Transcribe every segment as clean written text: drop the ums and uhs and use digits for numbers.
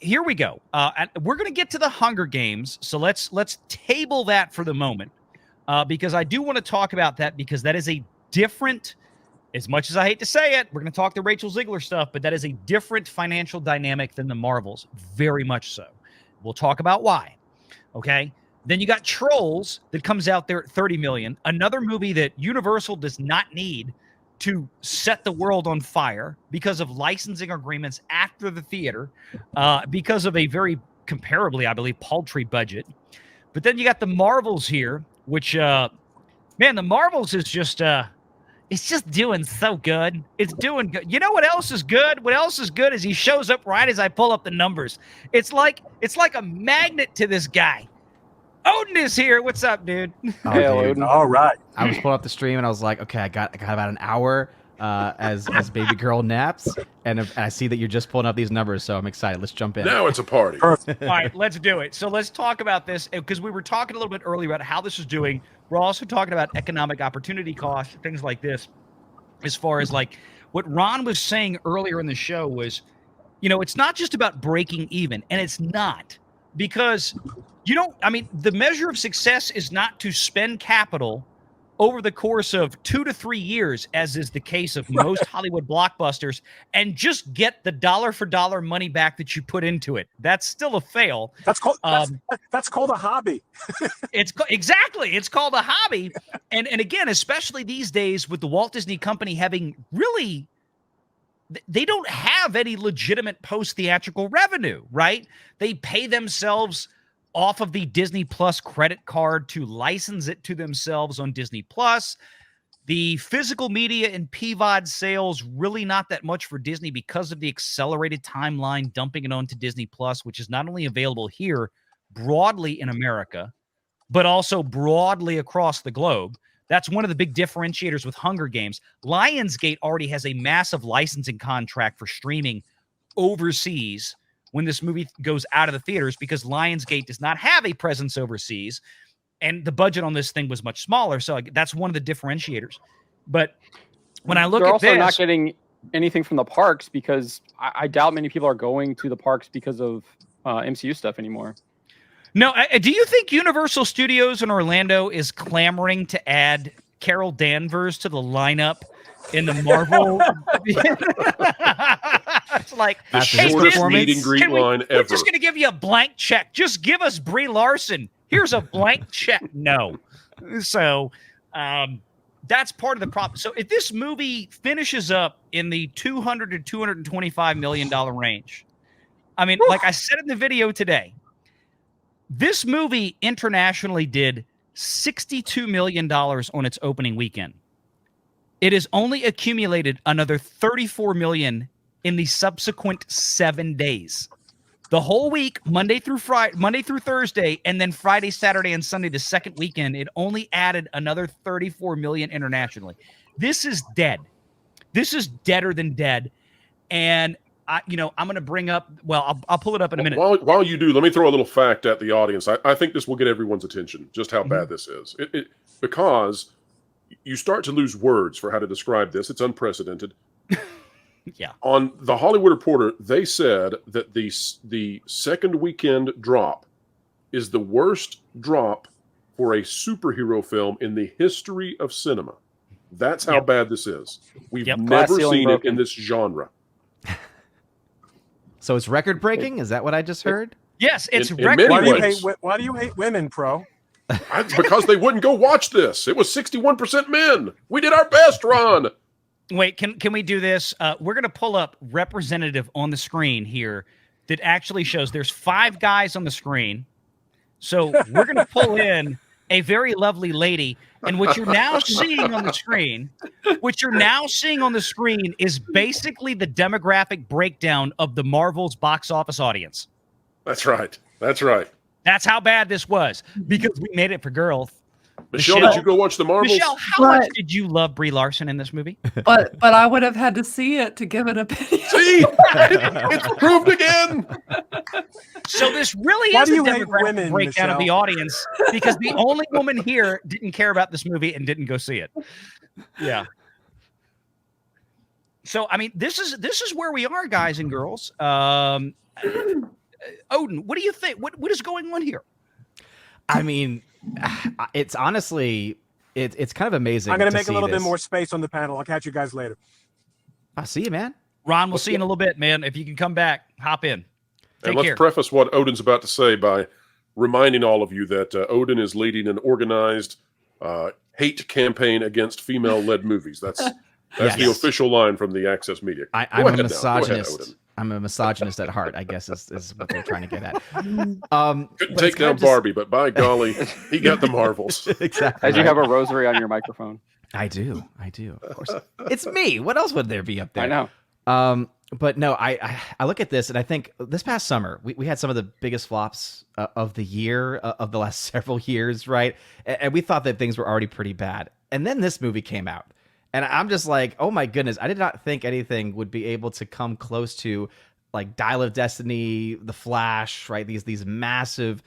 here we go. And we're going to get to the Hunger Games, so let's table that for the moment, because I do want to talk about that, because that is a different, as much as I hate to say it, we're going to talk the Rachel Ziegler stuff, but that is a different financial dynamic than the Marvels, very much so. We'll talk about why, okay? Then you got Trolls that comes out there at $30 million, another movie that Universal does not need to set the world on fire because of licensing agreements after the theater, because of a very comparably, I believe, paltry budget. But then you got the Marvels here, which, man, the Marvels is just, it's just doing so good. It's doing good. You know what else is good? What else is good is he shows up right as I pull up the numbers. It's like a magnet to this guy. Odin is here. What's up, dude? Oh, hey, Odin. All right. I was pulling up the stream and I was like, okay, I got about an hour as baby girl naps, and I see that you're just pulling up these numbers, so I'm excited. Let's jump in. Now it's a party. All right, let's do it. So let's talk about this, because we were talking a little bit earlier about how this is doing. We're also talking about economic opportunity costs, things like this, as far as like what Ron was saying earlier in the show was, you know, it's not just about breaking even, and it's not, because the measure of success is not to spend capital over the course of 2 to 3 years, as is the case of most Hollywood blockbusters, and just get the dollar for dollar money back that you put into it. That's still a fail. That's called a hobby. It's called a hobby. And again, especially these days with the Walt Disney Company having really, they don't have any legitimate post-theatrical revenue, right? They pay themselves off of the Disney Plus credit card to license it to themselves on Disney Plus. The physical media and PVOD sales, really not that much for Disney because of the accelerated timeline, dumping it onto Disney Plus, which is not only available here broadly in America, but also broadly across the globe. That's one of the big differentiators with Hunger Games. Lionsgate already has a massive licensing contract for streaming overseas when this movie goes out of the theaters, because Lionsgate does not have a presence overseas, and the budget on this thing was much smaller. So that's one of the differentiators. But when I look They're at also this, not getting anything from the parks, because I doubt many people are going to the parks because of MCU stuff anymore. No, do you think Universal Studios in Orlando is clamoring to add Carol Danvers to the lineup in the Marvel? It's like, the shortest meet and greet line ever. We're just going to give you a blank check. Just give us Brie Larson. Here's a blank check. No. So that's part of the problem. So if this movie finishes up in the $200 to $225 million range, I mean, like I said in the video today, this movie internationally did $62 million on its opening weekend. It has only accumulated another $34 million in the subsequent 7 days. The whole week, Monday through Thursday, and then Friday, Saturday, and Sunday, the second weekend, it only added another $34 million internationally. This is dead. This is deader than dead. And I'm going to bring up. Well, I'll pull it up in a minute. While you do, let me throw a little fact at the audience. I think this will get everyone's attention. Just how bad this is. Because you start to lose words for how to describe this. It's unprecedented. Yeah. On the Hollywood Reporter, they said that the second weekend drop is the worst drop for a superhero film in the history of cinema. That's how bad this is. We've never seen it in this genre. So it's record breaking? Is that what I just heard? Yes, it's record breaking. Why do you hate women, Pro? Because they wouldn't go watch this. It was 61% men. We did our best, Ron. Wait, can we do this? We're going to pull up representative on the screen here that actually shows there's 5 guys on the screen. So we're going to pull in a very lovely lady. And what you're now seeing on the screen, is basically the demographic breakdown of the Marvel's box office audience. That's right. That's right. That's how bad this was, because we made it for girls. Michelle, did you go watch the Marvels? Michelle, how much did you love Brie Larson in this movie? But I would have had to see it to give an opinion. See? It's proved again. So this really is a demographic breakdown of the audience, because the only woman here didn't care about this movie and didn't go see it. Yeah. So, I mean, this is where we are, guys and girls. Odin, what do you think? What is going on here? I mean, it's honestly, it's kind of amazing. I'm going to to make a see little bit this. more space on the panel. I'll catch you guys later. I'll see you, man. Ron, we'll see you in a little bit, man. If you can come back, hop in. Take And let's care. preface what Odin's about to say by reminding all of you that Odin is leading an organized hate campaign against female-led movies. That's Yes. the official line from the Access Media. I'm Go a ahead now. Go ahead, misogynist. Odin. I'm a misogynist at heart, I guess is what they're trying to get at. Couldn't but take it's kind down of just- Barbie, but by golly, he got the Marvels. Exactly. As you have a rosary on your microphone. I do, of course. It's me. What else would there be up there? I know. But no, I look at this and I think this past summer we had some of the biggest flops of the year of the last several years, right? And we thought that things were already pretty bad. And then this movie came out, and I'm just like, oh my goodness, I did not think anything would be able to come close to like Dial of Destiny, The Flash, right? These massive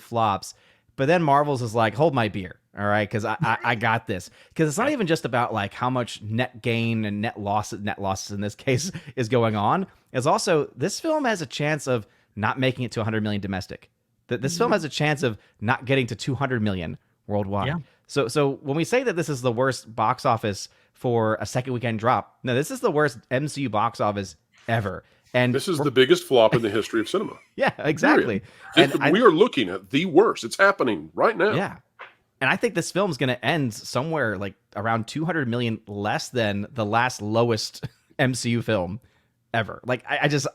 flops. But then Marvel's is like, hold my beer. All right, because I got this. Because it's not even just about like how much net gain and net losses in this case is going on. It's also this film has a chance of not making it to 100 million domestic. This film has a chance of not getting to 200 million worldwide. Yeah. So when we say that this is the worst box office for a second weekend drop, no, this is the worst MCU box office ever. And This is the biggest flop in the history of cinema. yeah, exactly. Period. And We are looking at the worst. It's happening right now. yeah. And I think this film's going to end somewhere like around 200 million less than the last lowest MCU film ever. Like it's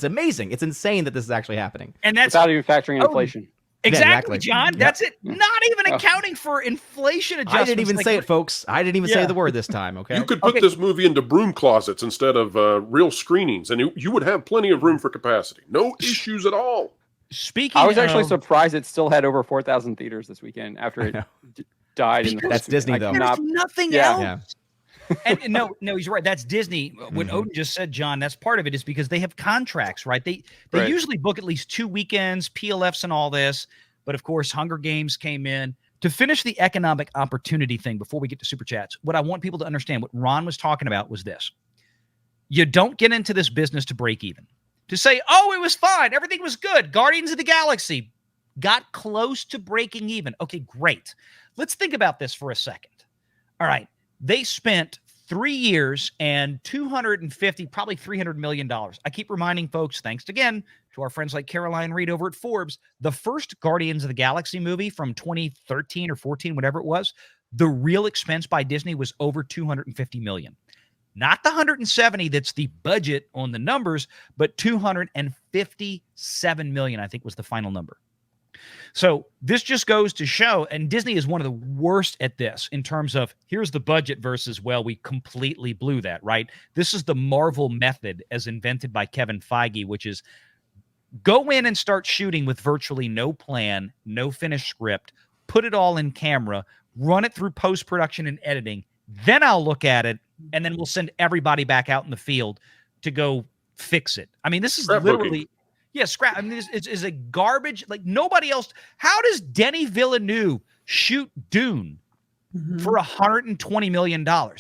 amazing. It's insane that this is actually happening. And that's Without even factoring in inflation. exactly, exactly. John. Yep. That's it. Not even accounting for inflation adjustments. I didn't even say it, folks. I didn't even say the word this time. Okay. You could put this movie into broom closets instead of real screenings, and you would have plenty of room for capacity. No issues at all. Speaking I was actually of, surprised it still had over 4,000 theaters this weekend after it died. In the That's first Disney, weekend. though. there's nothing else. Yeah. And no, he's right. That's Disney. When Odin just said, John, that's part of it is because they have contracts, right? They Right. usually book at least 2 weekends, PLFs and all this. But of course, Hunger Games came in. To finish the economic opportunity thing before we get to Super Chats, what I want people to understand, what Ron was talking about was this. You don't get into this business to break even. To say, oh, it was fine. Everything was good. Guardians of the Galaxy got close to breaking even. Okay, great. Let's think about this for a second. All right. They spent 3 years and $250, probably $300 million. I keep reminding folks, thanks again to our friends like Caroline Reed over at Forbes, the first Guardians of the Galaxy movie from 2013 or 14, whatever it was, the real expense by Disney was over $250 million. Not the 170 that's the budget on the numbers, but 257 million, I think, was the final number. So this just goes to show, and Disney is one of the worst at this in terms of here's the budget versus, well, we completely blew that, right? This is the Marvel method as invented by Kevin Feige, which is go in and start shooting with virtually no plan, no finished script, put it all in camera, run it through post-production and editing. Then I'll look at it, and then we'll send everybody back out in the field to go fix it. I mean, this is literally, scrap. I mean, this is a garbage. Like nobody else. How does Denis Villeneuve shoot Dune for $120 million? Well,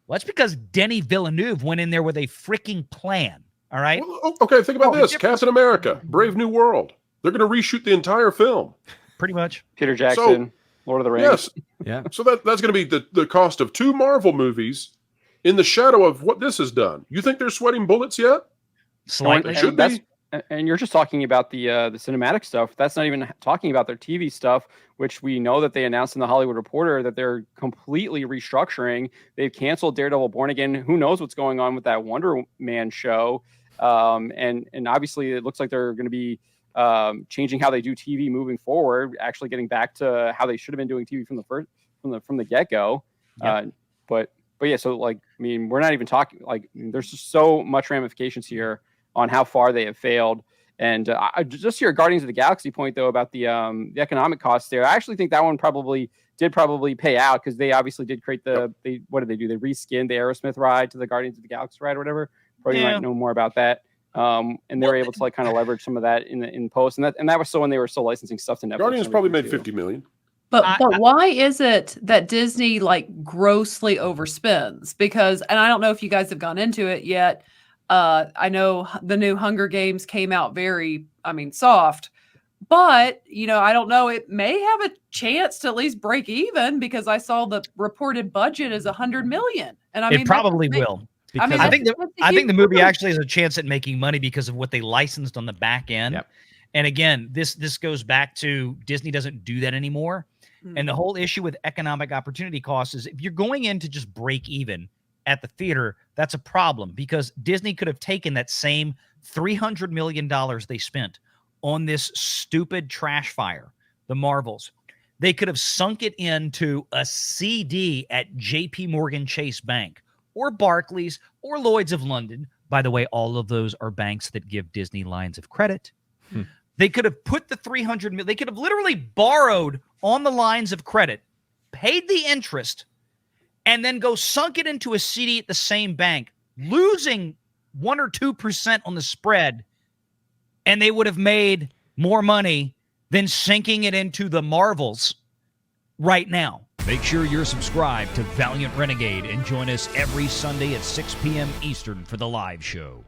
that's because Denis Villeneuve went in there with a freaking plan. All right. Well, okay, think about this. Captain America, Brave New World. They're going to reshoot the entire film. Pretty much. Peter Jackson, Lord of the Rings. Yes. Yeah. So that's going to be the cost of 2 Marvel movies in the shadow of what this has done. You think they're sweating bullets yet? Slightly. It should be. And you're just talking about the cinematic stuff. That's not even talking about their TV stuff, which we know that they announced in the Hollywood Reporter that they're completely restructuring. They've canceled Daredevil Born Again. Who knows what's going on with that Wonder Man show? And obviously it looks like they're going to be changing how they do TV moving forward, actually getting back to how they should have been doing TV from the get-go. Yep. But yeah, so like, I mean, we're not even talking, like, there's just so much ramifications here on how far they have failed. And just your Guardians of the Galaxy point, though, about the economic costs there, I actually think that one probably pay out, because they obviously did create what did they do? They reskinned the Aerosmith ride to the Guardians of the Galaxy ride or whatever. Probably might know more about that. And they were able to like kind of leverage some of that in post. And that was so when they were still licensing stuff to Netflix. Guardians probably made $50 million. But why is it that Disney like grossly overspends? Because, and I don't know if you guys have gone into it yet, I know the new Hunger Games came out very, soft. But, I don't know. It may have a chance to at least break even because I saw the reported budget is $100 million. And it probably will. Because I think the movie actually has a chance at making money because of what they licensed on the back end. Yep. And again, this goes back to Disney doesn't do that anymore. And the whole issue with economic opportunity costs is if you're going in to just break even at the theater, that's a problem because Disney could have taken that same $300 million they spent on this stupid trash fire, the Marvels. They could have sunk it into a CD at JP Morgan Chase Bank or Barclays or Lloyd's of London. By the way, all of those are banks that give Disney lines of credit. They could have put the $300 million, they could have literally borrowed on the lines of credit, paid the interest, and then go sunk it into a CD at the same bank, losing 1 or 2% on the spread, and they would have made more money than sinking it into the Marvels right now. Make sure you're subscribed to Valiant Renegade and join us every Sunday at 6 p.m. Eastern for the live show.